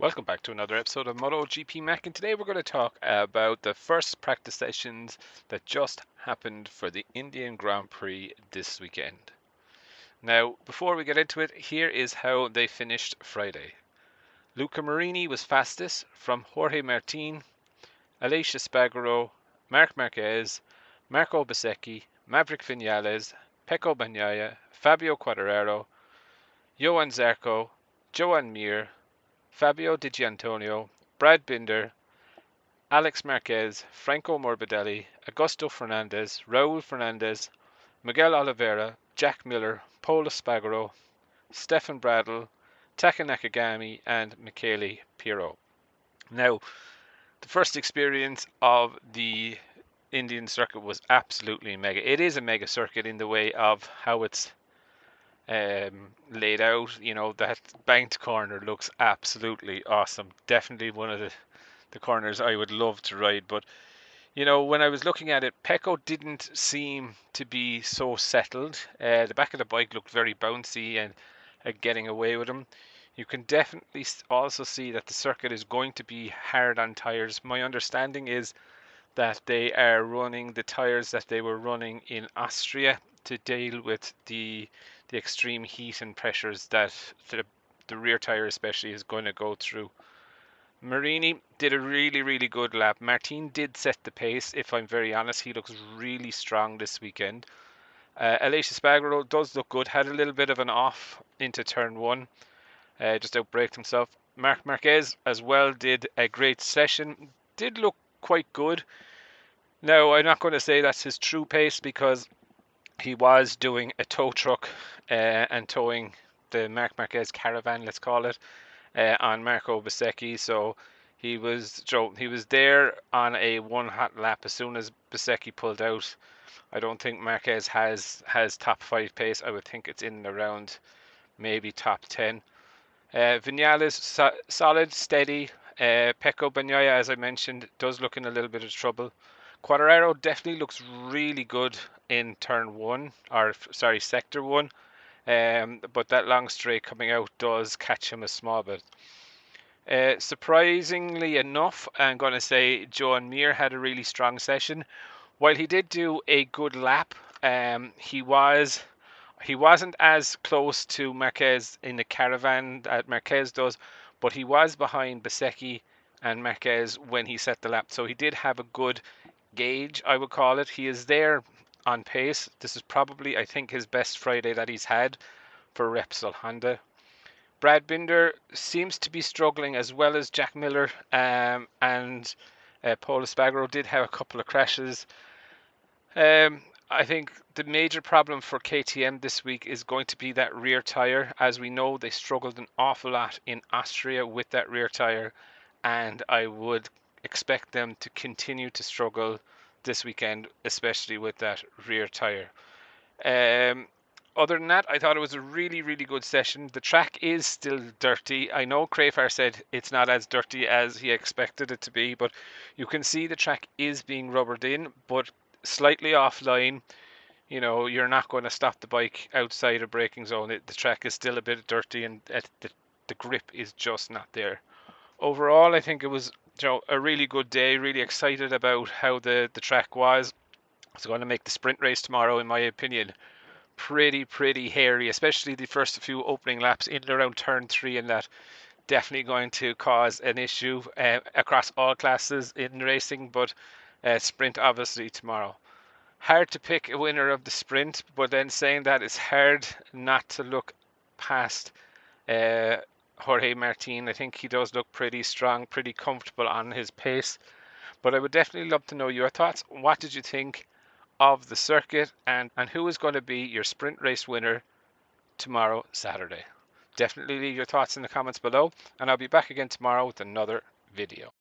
Welcome back to another episode of Motogp Mac, and today we're going to talk about the first practice sessions that just happened for the Indian Grand Prix this weekend. Now, before we get into it, here is how they finished Friday. Luca Marini was fastest from Jorge Martin, Aleix Espargaro, Marc Marquez, Marco Bezzecchi, Maverick Vinales, Pecco Bagnaia, Fabio Quartararo, Johan Zarco, Joan Mir, Fabio Di Gianantonio, Brad Binder, Alex Marquez, Franco Morbidelli, Augusto Fernandez, Raul Fernandez, Miguel Oliveira, Jack Miller, Pol Espargaro, Stefan Bradl, Taka Nakagami, and Michele Pirro. Now, the first experience of the Indian circuit was absolutely mega. It is a mega circuit in the way of how it's laid out. You know, that banked corner looks absolutely awesome. Definitely one of the corners I would love to ride. But you know, when I was looking at it, Pecco didn't seem to be so settled. The back of the bike looked very bouncy and getting away with him. You can definitely also see that the circuit is going to be hard on tires. My understanding is that they are running the tires that they were running in Austria to deal with the extreme heat and pressures that the rear tire especially is going to go through. Marini did a really good lap. Martin did set the pace, if I'm very honest. He looks really strong this weekend. Aleix Espargaro does look good. Had a little bit of an off into turn one. Just outbraked himself. Marc Marquez as well did a great session. Did look quite good. Now, I'm not going to say that's his true pace because he was doing a tow truck and towing the Marc Marquez caravan, let's call it, on Marco Bezzecchi. So he was there on a one hot lap as soon as Bezzecchi pulled out. I don't think Marquez has top 5 pace. I would think it's in around maybe top 10. Vinales solid, steady. Pecco Bagnaia, as I mentioned, does look in a little bit of trouble. Quartararo definitely looks really good in turn one, or sorry, sector one. But that long straight coming out does catch him a small bit. Surprisingly enough, I'm going to say Joan Mir had a really strong session. While he did do a good lap, he wasn't as close to Marquez in the caravan that Marquez does, but he was behind Bezzecchi and Marquez when he set the lap. So he did have a good gauge, I would call it. He is there on pace. This is probably, I think, his best Friday that he's had for Repsol Honda. Brad Binder seems to be struggling as well as Jack Miller, and Pol Espargaro did have a couple of crashes. I think the major problem for KTM this week is going to be that rear tire. As we know, they struggled an awful lot in Austria with that rear tire, and I would expect them to continue to struggle this weekend, especially with that rear tire. Other than that, I thought it was a really good session. The track is still dirty. I know Crafar said it's not as dirty as he expected it to be, but you can see the track is being rubbered in, but slightly offline. You know, you're not going to stop the bike outside a braking zone. The track is still a bit dirty, and the grip is just not there. Overall, I think it was, you know, a really good day. Really excited about how the track was. It's going to make the sprint race tomorrow, in my opinion, pretty hairy, especially the first few opening laps in and around turn 3, and that definitely going to cause an issue across all classes in racing, but sprint obviously tomorrow. Hard to pick a winner of the sprint, but then saying that, it's hard not to look past Jorge Martin. I think he does look pretty strong, pretty comfortable on his pace, but I would definitely love to know your thoughts. What did you think of the circuit, and who is going to be your sprint race winner tomorrow, Saturday? Definitely leave your thoughts in the comments below, and I'll be back again tomorrow with another video.